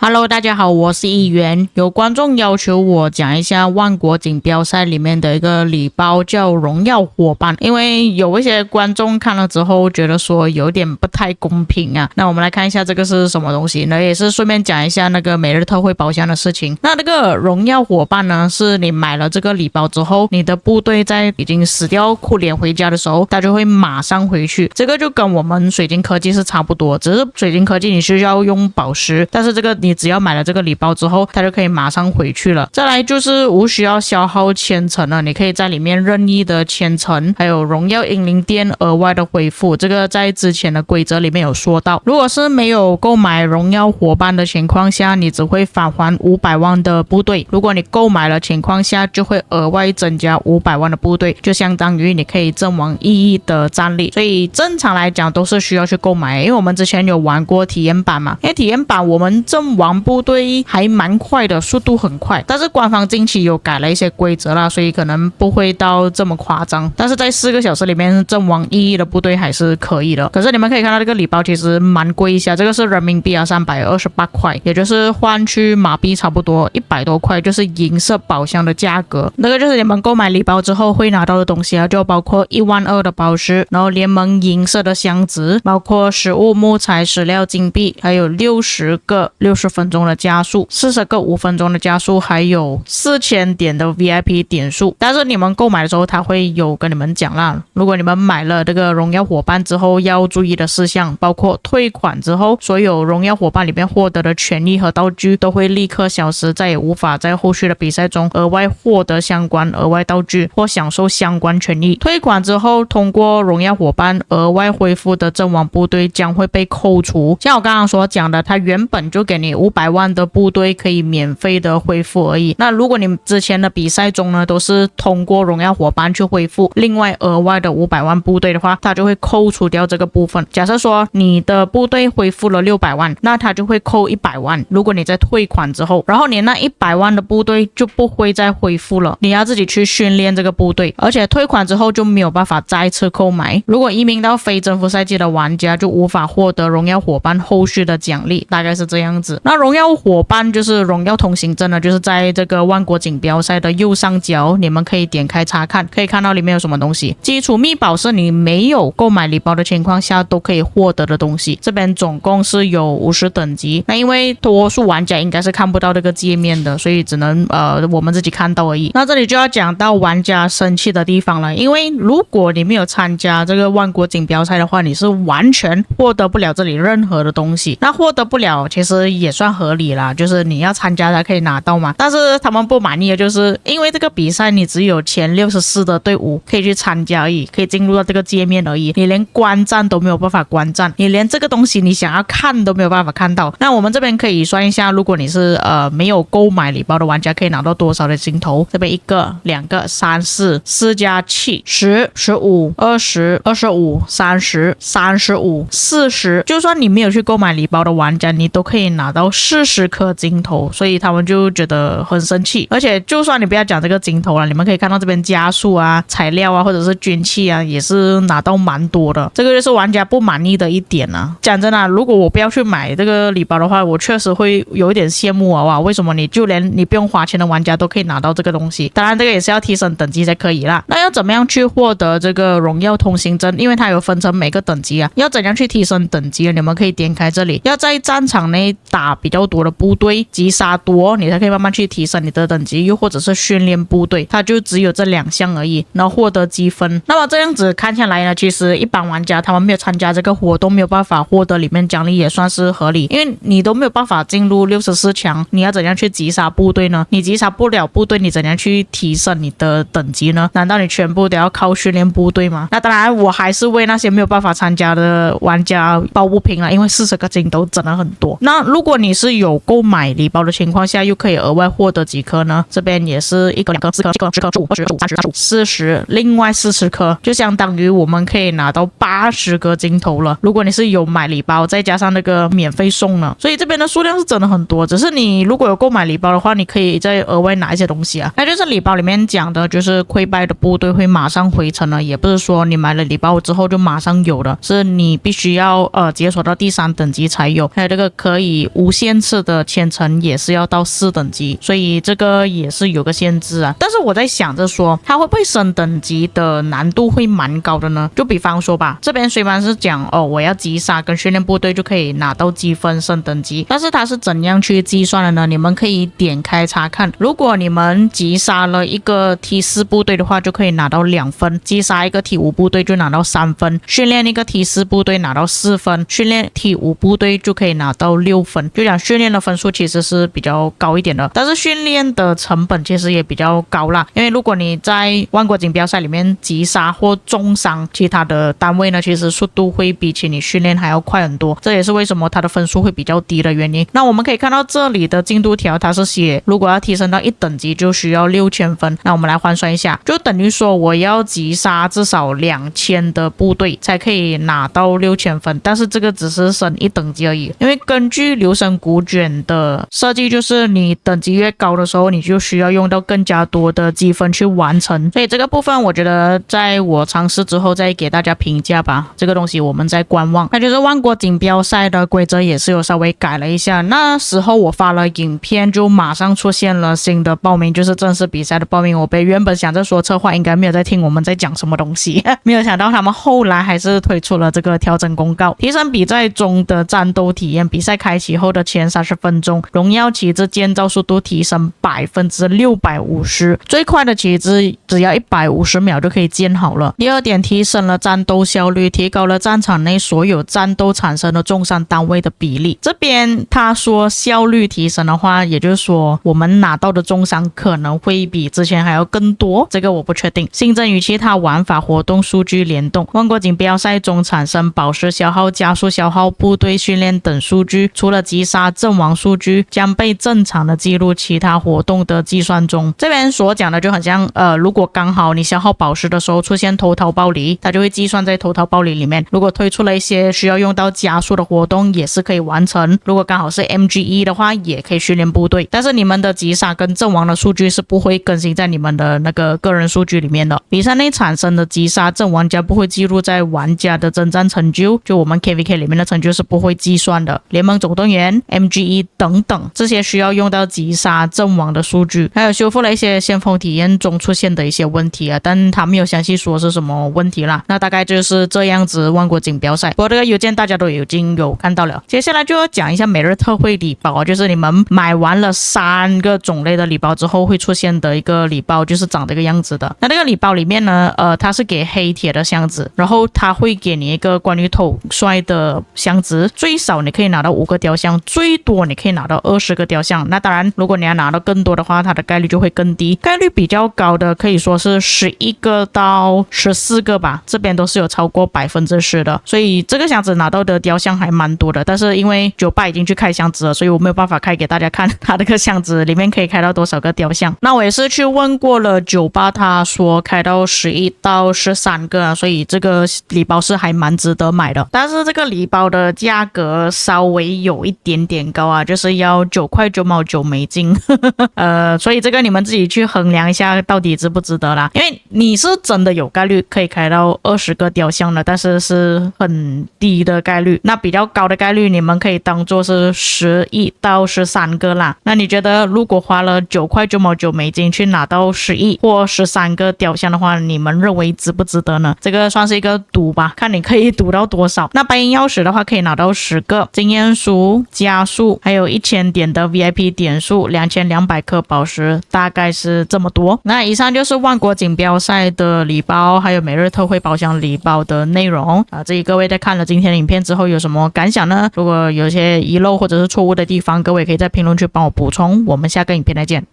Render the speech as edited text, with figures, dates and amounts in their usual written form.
Hello， 大家好，我是议员。有观众要求我讲一下万国锦标赛里面的一个礼包叫荣耀伙伴，因为有一些观众看了之后觉得说有点不太公平啊。那我们来看一下这个是什么东西，那也是顺便讲一下那个每日特惠宝箱的事情。那这个荣耀伙伴呢，是你买了这个礼包之后，你的部队在已经死掉哭脸回家的时候，它就会马上回去。这个就跟我们水晶科技是差不多，只是水晶科技你需要用宝石，但是这个你只要买了这个礼包之后，它就可以马上回去了。再来就是无需要消耗千层了，你可以在里面任意的千层，还有荣耀英灵殿额外的恢复，这个在之前的规则里面有说到。如果是没有购买荣耀伙伴的情况下，你只会返还500万的部队。如果你购买了情况下，就会额外增加500万的部队，就相当于你可以阵亡1亿的战力。所以正常来讲都是需要去购买，因为我们之前有玩过体验版嘛，因为体验版我们阵亡部队还蛮快的，速度很快，但是官方近期有改了一些规则啦，所以可能不会到这么夸张，但是在4个小时里面阵亡1亿的部队还是可以的。可是你们可以看到这个礼包其实蛮贵一下，这个是人民币啊328块，也就是换去马币差不多100多块，就是银色宝箱的价格。那个就是你们购买礼包之后会拿到的东西啊，就包括12000的宝石，然后联盟银色的箱子，包括食物、木材、石料、金币，还有60个60分钟的加速，40个5分钟的加速，还有4000点的 VIP 点数。但是你们购买的时候他会有跟你们讲啦，如果你们买了这个荣耀伙伴之后要注意的事项，包括退款之后所有荣耀伙伴里面获得的权利和道具都会立刻消失，再也无法在后续的比赛中额外获得相关额外道具或享受相关权利。退款之后通过荣耀伙伴额外恢复的阵亡部队将会被扣除，像我刚刚所讲的，他原本就给你500万的部队可以免费的恢复而已。那如果你之前的比赛中呢都是通过荣耀伙伴去恢复另外额外的500万部队的话，它就会扣除掉这个部分。假设说你的部队恢复了600万，那它就会扣100万，如果你在退款之后，然后你那100万的部队就不会再恢复了，你要自己去训练这个部队，而且退款之后就没有办法再次购买。如果移民到非征服赛季的玩家就无法获得荣耀伙伴后续的奖励，大概是这样子。那荣耀伙伴就是荣耀通行证呢，就是在这个万国锦标赛的右上角，你们可以点开查看，可以看到里面有什么东西。基础秘宝是你没有购买礼包的情况下都可以获得的东西，这边总共是有50等级。那因为多数玩家应该是看不到这个界面的，所以只能我们自己看到而已。那这里就要讲到玩家生气的地方了，因为如果你没有参加这个万国锦标赛的话，你是完全获得不了这里任何的东西。那获得不了其实也算合理啦，就是你要参加才可以拿到嘛。但是他们不满意的就是因为这个比赛你只有前64的队伍可以去参加而已，可以进入到这个界面而已，你连观战都没有办法观战，你连这个东西你想要看都没有办法看到。那我们这边可以算一下，如果你是没有购买礼包的玩家可以拿到多少的金头，这边1个2个3 4加7 10 15 20 25 30 35 40，就算你没有去购买礼包的玩家你都可以拿到40颗金头，所以他们就觉得很生气。而且就算你不要讲这个金头了，你们可以看到这边加速啊、材料啊或者是军器啊也是拿到蛮多的，这个就是玩家不满意的一点啊。讲真的，如果我不要去买这个礼包的话，我确实会有一点羡慕啊，哇，为什么你就连你不用花钱的玩家都可以拿到这个东西。当然这个也是要提升等级才可以啦。那要怎么样去获得这个荣耀通行证，因为它有分成每个等级啊，要怎样去提升等级，你们可以点开这里，要在战场内打比较多的部队，击杀多你才可以慢慢去提升你的等级，又或者是训练部队，它就只有这2项而已，然后获得积分。那么这样子看下来呢，其实一般玩家他们没有参加这个活动，没有办法获得里面奖励也算是合理，因为你都没有办法进入64强，你要怎样去击杀部队呢？你击杀不了部队，你怎样去提升你的等级呢？难道你全部都要靠训练部队吗？那当然我还是为那些没有办法参加的玩家抱不平了，因为40个金都真的很多。那如果你是有购买礼包的情况下，又可以额外获得几颗呢？这边也是1颗、2颗、4颗、7颗、10颗、15、20、25、30、35、40，另外40颗，就相当于我们可以拿到80个金头了。如果你是有买礼包，再加上那个免费送呢，所以这边的数量是真的很多。只是你如果有购买礼包的话，你可以再额外拿一些东西啊。那就是礼包里面讲的，就是溃败的部队会马上回城了，也不是说你买了礼包之后就马上有的，是你必须要解锁到第3等级才有。还有这个可以无限次的签成也是要到4等级，所以这个也是有个限制啊。但是我在想着说，它会不会升等级的难度会蛮高的呢？就比方说吧，这边虽然是讲我要击杀跟训练部队就可以拿到积分升等级，但是它是怎样去计算的呢？你们可以点开查看。如果你们击杀了一个 T4 部队的话，就可以拿到2分；击杀一个 T5 部队就拿到3分；训练一个 T4 部队拿到4分；训练 T5 部队就可以拿到6分。就讲训练的分数其实是比较高一点的，但是训练的成本其实也比较高啦。因为如果你在万国锦标赛里面击杀或重伤其他的单位呢，其实速度会比起你训练还要快很多，这也是为什么它的分数会比较低的原因。那我们可以看到这里的进度条，它是写如果要提升到1等级就需要6000分。那我们来换算一下，就等于说我要击杀至少2000的部队才可以拿到6000分，但是这个只是升1等级而已。因为根据流神古卷的设计，就是你等级越高的时候，你就需要用到更加多的积分去完成，所以这个部分我觉得在我尝试之后再给大家评价吧，这个东西我们再观望。那就是万国锦标赛的规则也是有稍微改了一下，那时候我发了影片就马上出现了新的报名，就是正式比赛的报名。我原本想着说策划应该没有在听我们在讲什么东西没有想到他们后来还是推出了这个调整公告，提升比赛中的战斗体验。比赛开启后的前30分钟，荣耀旗帜建造速度提升650%，最快的旗帜只要150秒就可以建好了。第二点，提升了战斗效率，提高了战场内所有战斗产生的重伤单位的比例。这边他说效率提升的话，也就是说我们拿到的重伤可能会比之前还要更多，这个我不确定。新增与其他玩法活动数据联动，万国锦标赛中产生宝石消耗、加速消耗、部队训练等数据，除了击杀阵亡数据将被正常的记录其他活动的计算中。这边所讲的就很像如果刚好你消耗宝石的时候出现投桃报李，它就会计算在投桃报李里面。如果推出了一些需要用到加速的活动也是可以完成，如果刚好是 MGE 的话也可以训练部队，但是你们的击杀跟阵亡的数据是不会更新在你们的那个个人数据里面的。比赛内产生的击杀阵亡将不会记录在玩家的征战成就，就我们 KVK 里面的成就是不会计算的。联盟总动员 MGE 等等这些需要用到击杀阵亡的数据，还有修复了一些先锋体验中出现的一些问题啊，但他没有详细说是什么问题啦。那大概就是这样子万国锦标赛，不过这个邮件大家都已经有看到了。接下来就要讲一下每日特惠礼包，就是你们买完了3个种类的礼包之后会出现的一个礼包，就是长这个样子的。那这个礼包里面呢它是给黑铁的箱子，然后它会给你一个关于统帅的箱子，最少你可以拿到5个雕像，最多你可以拿到20个雕像。那当然如果你要拿到更多的话，它的概率就会更低，概率比较高的可以说是11个到14个吧，这边都是有超过10%的，所以这个箱子拿到的雕像还蛮多的。但是因为酒吧已经去开箱子了，所以我没有办法开给大家看它这个箱子里面可以开到多少个雕像。那我也是去问过了酒吧，他说开到11到13个，所以这个礼包是还蛮值得买的。但是这个礼包的价格稍微有一点点高啊，就是要9块9毛9美金所以这个你们自己去衡量一下到底值不值得啦。因为你是真的有概率可以开到20个雕像的，但是是很低的概率。那比较高的概率你们可以当做是11到13个啦。那你觉得如果花了9块9毛9美金去拿到11或13个雕像的话，你们认为值不值得呢？这个算是一个赌吧，看你可以赌到多少。那白银钥匙的话可以拿到10个经验书、加速，还有1000点的 VIP 点数，2200颗宝石，大概是这么多。那以上就是万国锦标赛的礼包还有每日特惠宝箱礼包的内容至于各位在看了今天的影片之后有什么感想呢？如果有些遗漏或者是错误的地方，各位可以在评论区帮我补充。我们下个影片再见。